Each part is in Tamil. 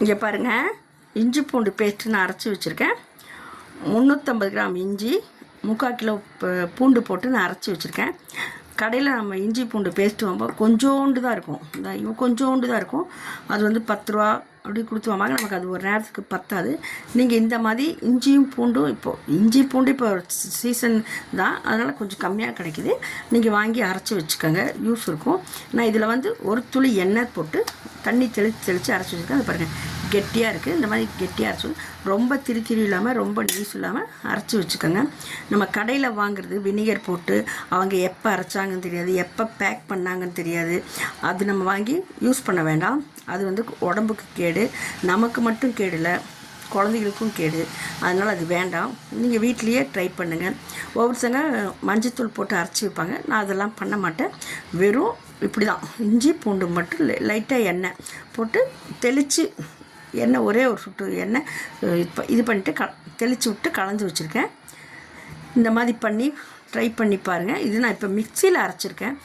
இங்கே பாருங்கள், இஞ்சி பூண்டு பேஸ்ட்டு நான் அரைச்சி வச்சுருக்கேன். 350 கிராம் இஞ்சி, 3/4 கிலோ பூண்டு போட்டு நான் அரைச்சி வச்சுருக்கேன். கடையில் நம்ம இஞ்சி பூண்டு பேஸ்ட்டு வாங்கும்போது கொஞ்சோண்டு தான் இருக்கும். இவன் கொஞ்சோண்டு தான் இருக்கும். அது வந்து 10 ரூபா அப்படி கொடுத்து வாங்க. நமக்கு அது ஒரு நேரத்துக்கு பத்தாது. நீங்கள் இந்த மாதிரி இஞ்சியும் பூண்டும் இஞ்சி பூண்டு இப்போ சீசன் தான், அதனால் கொஞ்சம் கம்மியாக கிடைக்கிது. நீங்கள் வாங்கி அரைச்சி வச்சுக்கோங்க, யூஸ் இருக்கும். நான் இதில் வந்து ஒரு துளி எண்ணெய் போட்டு தண்ணி தெளித்து அரைச்சி வச்சுருக்கேன். அது பாருங்கள், கெட்டியாக இருக்குது. இந்த மாதிரி கெட்டியாக அரைச்சி, ரொம்ப திரி இல்லாமல் ரொம்ப நீஸ் இல்லாமல் அரைச்சி வச்சுக்கோங்க. நம்ம கடையில் வாங்குறது வினிகர் போட்டு அவங்க எப்போ அரைச்சாங்கன்னு தெரியாது, எப்போ பேக் பண்ணாங்கன்னு தெரியாது. அது நம்ம வாங்கி யூஸ் பண்ண வேண்டாம். அது வந்து உடம்புக்கு கேடு, நமக்கு மட்டும் கேடு இல்லை, குழந்தைகளுக்கும் கேடு. அதனால் அது வேண்டாம். நீங்கள் வீட்லேயே ட்ரை பண்ணுங்கள். ஒவ்வொருத்தங்க மஞ்சத்தூள் போட்டு அரைச்சி வைப்பாங்க. நான் அதெல்லாம் பண்ண மாட்டேன். வெறும் இப்படி தான் இஞ்சி பூண்டு மட்டும் லைட்டாக எண்ணெய் போட்டு தெளித்து, எண்ணெய் ஒரே ஒரு சுட்டு எண்ணெய் இப்போ இது பண்ணிவிட்டு தெளித்து விட்டு கலந்து வச்சுருக்கேன். இந்த மாதிரி பண்ணி ட்ரை பண்ணி பாருங்கள். இது நான் இப்போ மிக்சியில் அரைச்சிருக்கேன்.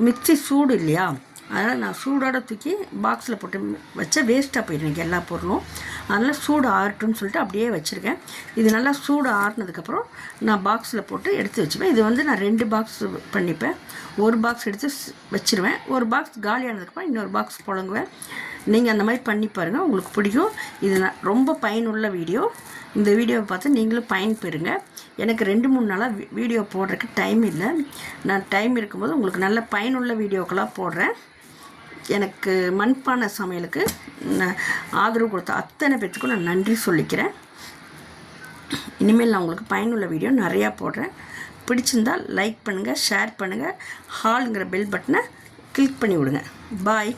மிக்சி சூடு இல்லையா, அதனால் நான் சூடோட தூக்கி பாக்ஸில் போட்டு வச்சா வேஸ்ட்டாக போயிடும் எல்லா பொருளும். அதனால் சூடு ஆறட்டும்னு சொல்லிட்டு அப்படியே வச்சுருக்கேன். இது நல்லா சூடு ஆறினதுக்கப்புறம் நான் பாக்ஸில் போட்டு எடுத்து வச்சுப்பேன். இது வந்து நான் 2 பாக்ஸ் பண்ணிப்பேன். ஒரு பாக்ஸ் எடுத்து வச்சுருவேன். ஒரு பாக்ஸ் காலியானதுக்கப்புறம் இன்னொரு பாக்ஸ் புழங்குவேன். நீங்கள் அந்த மாதிரி பண்ணி பாருங்கள், உங்களுக்கு பிடிக்கும். இது ரொம்ப பயனுள்ள வீடியோ. இந்த வீடியோவை பார்த்து நீங்களும் பயன்பெறுங்க. எனக்கு 2-3 நாளாக வீடியோ போடுறதுக்கு டைம் இல்லை. நான் டைம் இருக்கும்போது உங்களுக்கு நல்ல பயனுள்ள வீடியோக்கெல்லாம் போடுறேன். எனக்கு மண்பானை சமையலுக்கு ஆதரவு கொடுத்த அத்தனை பேத்துக்கும் நான் நன்றி சொல்லிக்கிறேன். இனிமேல் நான் உங்களுக்கு பயனுள்ள வீடியோ நிறையா போடுறேன். பிடிச்சிருந்தால் லைக் பண்ணுங்கள், ஷேர் பண்ணுங்கள், ஹால்ங்கிற பெல் பட்டனை கிளிக் பண்ணி விடுங்க. பாய்.